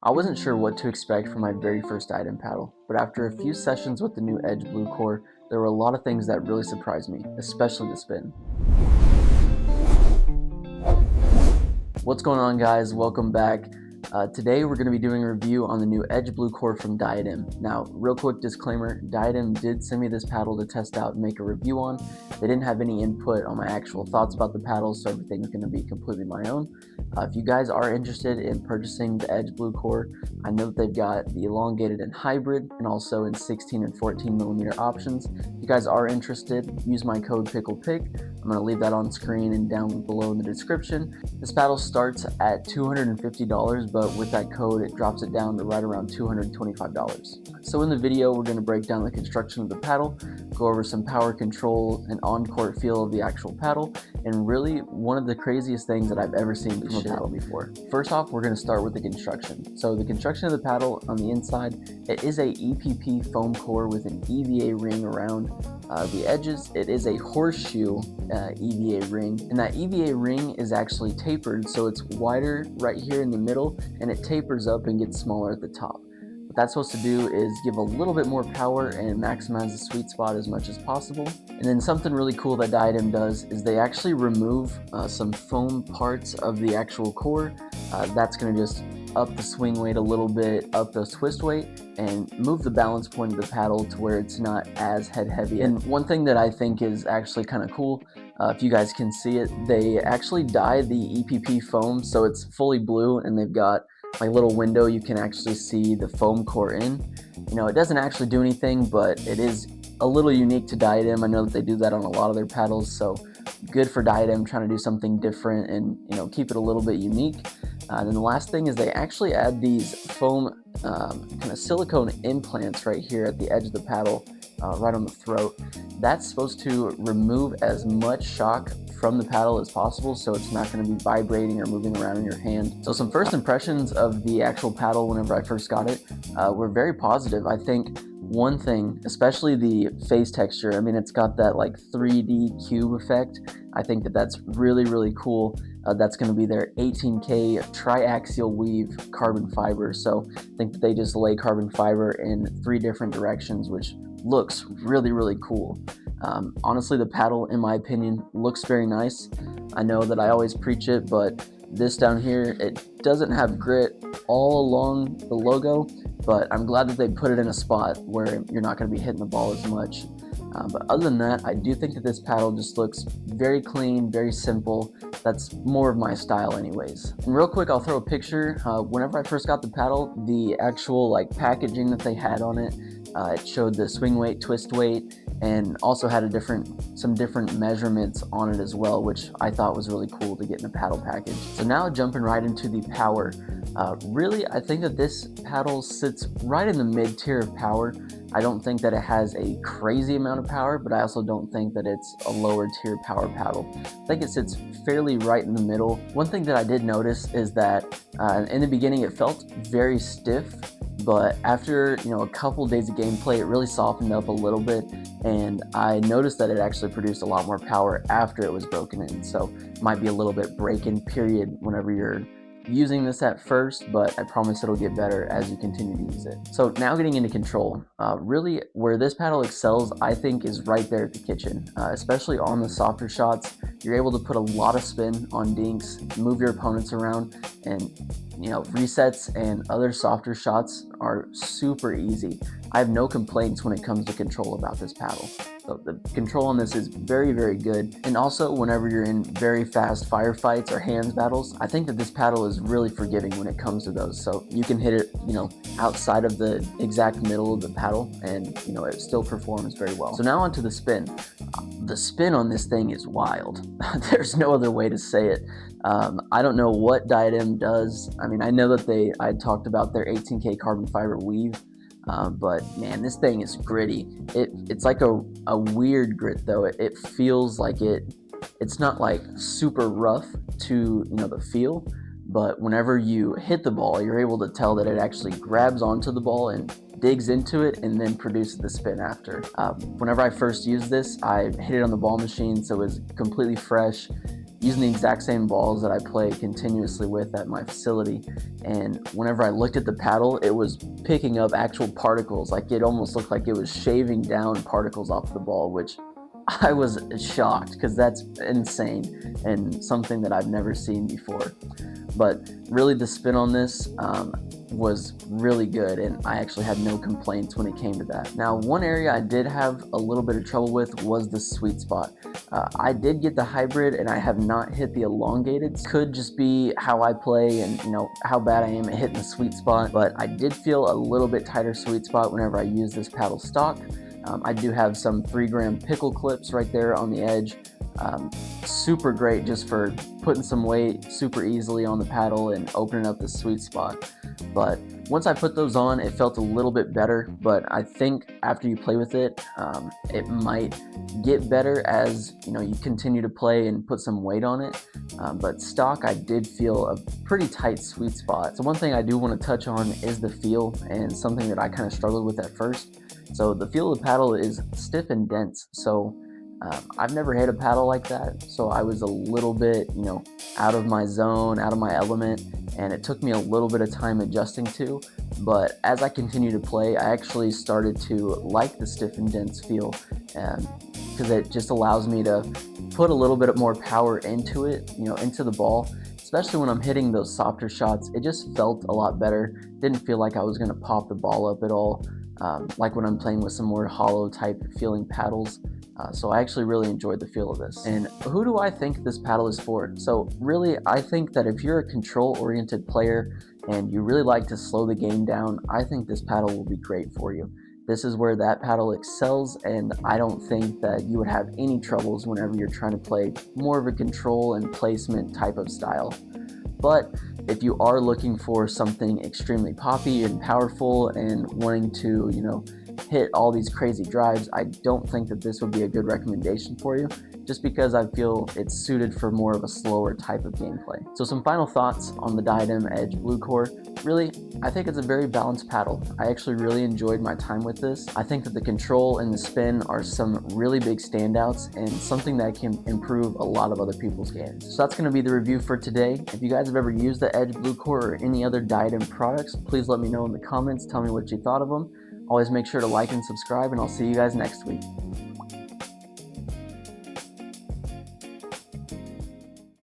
I wasn't sure what to expect from my very first Diadem paddle, but after a few sessions with the new Edge Blucore, there were a lot of things that really surprised me, especially the spin. What's going on, guys? Welcome back. Today we're going to be doing a review on the new Edge Blucore from Diadem. Now, real quick disclaimer, Diadem did send me this paddle to test out and make a review on. They didn't have any input on my actual thoughts about the paddle, so everything's going to be completely my own. If you guys are interested in purchasing the Edge Blucore, I know that they've got the elongated and hybrid, and also in 16 and 14 millimeter options. If you guys are interested, use my code PicklePick. I'm going to leave that on screen and down below in the description. This paddle starts at $250, but with that code, it drops it down to right around $225. So in the video, we're going to break down the construction of the paddle, go over some power control and on-court feel of the actual paddle, and really one of the craziest things that I've ever seen from a paddle before. First off, we're going to start with the construction. So the construction of the paddle on the inside, it is a EPP foam core with an EVA ring around the edges. It is a horseshoe EVA ring, and that EVA ring is actually tapered, so it's wider right here in the middle, and it tapers up and gets smaller at the top. What that's supposed to do is give a little bit more power and maximize the sweet spot as much as possible. And then something really cool that Diadem does is they actually remove some foam parts of the actual core. That's going to just up the swing weight a little bit, up the twist weight, and move the balance point of the paddle to where it's not as head heavy. And one thing that I think is actually kind of cool, if you guys can see it, they actually dye the EPP foam so it's fully blue, and they've got like a little window you can actually see the foam core in. You know, it doesn't actually do anything, but it is a little unique to Diadem. I know that they do that on a lot of their paddles, so good for Diadem trying to do something different and, you know, keep it a little bit unique. And then the last thing is they actually add these foam kind of silicone implants right here at the edge of the paddle, right on the throat. That's supposed to remove as much shock from the paddle as possible, so it's not going to be vibrating or moving around in your hand. So some first impressions of the actual paddle whenever I first got it were very positive. I think one thing, especially the face texture, I mean, it's got that like 3D cube effect. I think that that's really cool. That's going to be their 18K triaxial weave carbon fiber. So I think that they just lay carbon fiber in 3 different directions, which looks really cool. Honestly, the paddle, in my opinion, looks very nice. I know that I always preach it, but this down here, it doesn't have grit all along the logo, but I'm glad that they put it in a spot where you're not going to be hitting the ball as much. But other than that, I do think that this paddle just looks very clean, very simple. That's more of my style anyways. And real quick, I'll throw a picture. Whenever I first got the paddle, the actual like packaging that they had on it, it showed the swing weight, twist weight, and also had some different measurements on it as well, which I thought was really cool to get in a paddle package. So now jumping right into the power. Really, I think that this paddle sits right in the mid-tier of power. I don't think that it has a crazy amount of power, but I also don't think that it's a lower tier power paddle. I think it sits fairly right in the middle. One thing that I did notice is that in the beginning it felt very stiff, but after, you know, a couple days of gameplay, it really softened up a little bit, and I noticed that it actually produced a lot more power after it was broken in. So it might be a little bit break-in period whenever you're using this at first, but I promise it'll get better as you continue to use it. So now getting into control, really where this paddle excels, I think, is right there at the kitchen, especially on the softer shots. You're able to put a lot of spin on dinks, move your opponents around, and, you know, resets and other softer shots are super easy. I have no complaints when it comes to control about this paddle. So the control on this is very good. And also, whenever you're in very fast firefights or hands battles, I think that this paddle is really forgiving when it comes to those. So you can hit it, you know, outside of the exact middle of the paddle, and, you know, it still performs very well. So now onto the spin. The spin on this thing is wild. There's no other way to say it. I don't know what Diadem does. I mean, I know that I talked about their 18K carbon fiber weave, but man, this thing is gritty. It's like a weird grit though. It feels like it's not like super rough to, you know, the feel, but whenever you hit the ball, you're able to tell that it actually grabs onto the ball and digs into it and then produces the spin after. Whenever I first used this, I hit it on the ball machine, so it was completely fresh. using the exact same balls that I play continuously with at my facility, and whenever I looked at the paddle, it was picking up actual particles. Like, it almost looked like it was shaving down particles off the ball, which I was shocked, because that's insane and something that I've never seen before. But really, the spin on this was really good, and I actually had no complaints when it came to that. Now, one area I did have a little bit of trouble with was the sweet spot. I did get the hybrid, and I have not hit the elongated. Could just be how I play and, you know, how bad I am at hitting the sweet spot, but I did feel a little bit tighter sweet spot whenever I use this paddle stock. I do have some 3-gram pickle clips right there on the edge. Super great just for putting some weight super easily on the paddle and opening up the sweet spot. But once I put those on, it felt a little bit better, but I think after you play with it, it might get better as, you know, you continue to play and put some weight on it. But stock, I did feel a pretty tight sweet spot. So one thing I do want to touch on is the feel, and something that I kind of struggled with at first. So the feel of the paddle is stiff and dense. So I've never hit a paddle like that, so I was a little bit, you know, out of my zone, out of my element, and it took me a little bit of time adjusting to. But as I continued to play, I actually started to like the stiff and dense feel, because it just allows me to put a little bit more power into it, you know, into the ball. Especially when I'm hitting those softer shots, it just felt a lot better. Didn't feel like I was going to pop the ball up at all, like when I'm playing with some more hollow type feeling paddles. So I actually really enjoyed the feel of this. And who do I think this paddle is for? So really, I think that if you're a control-oriented player and you really like to slow the game down, I think this paddle will be great for you. This is where that paddle excels, and I don't think that you would have any troubles whenever you're trying to play more of a control and placement type of style. But if you are looking for something extremely poppy and powerful and wanting to, you know, hit all these crazy drives, I don't think that this would be a good recommendation for you, just because I feel it's suited for more of a slower type of gameplay. So some final thoughts on the Diadem Edge Blucore. Really, I think it's a very balanced paddle. I actually really enjoyed my time with this. I think that the control and the spin are some really big standouts and something that can improve a lot of other people's games. So that's going to be the review for today. If you guys have ever used the Edge Blucore or any other Diadem products, please let me know in the comments. Tell me what you thought of them. Always make sure to like and subscribe, and I'll see you guys next week.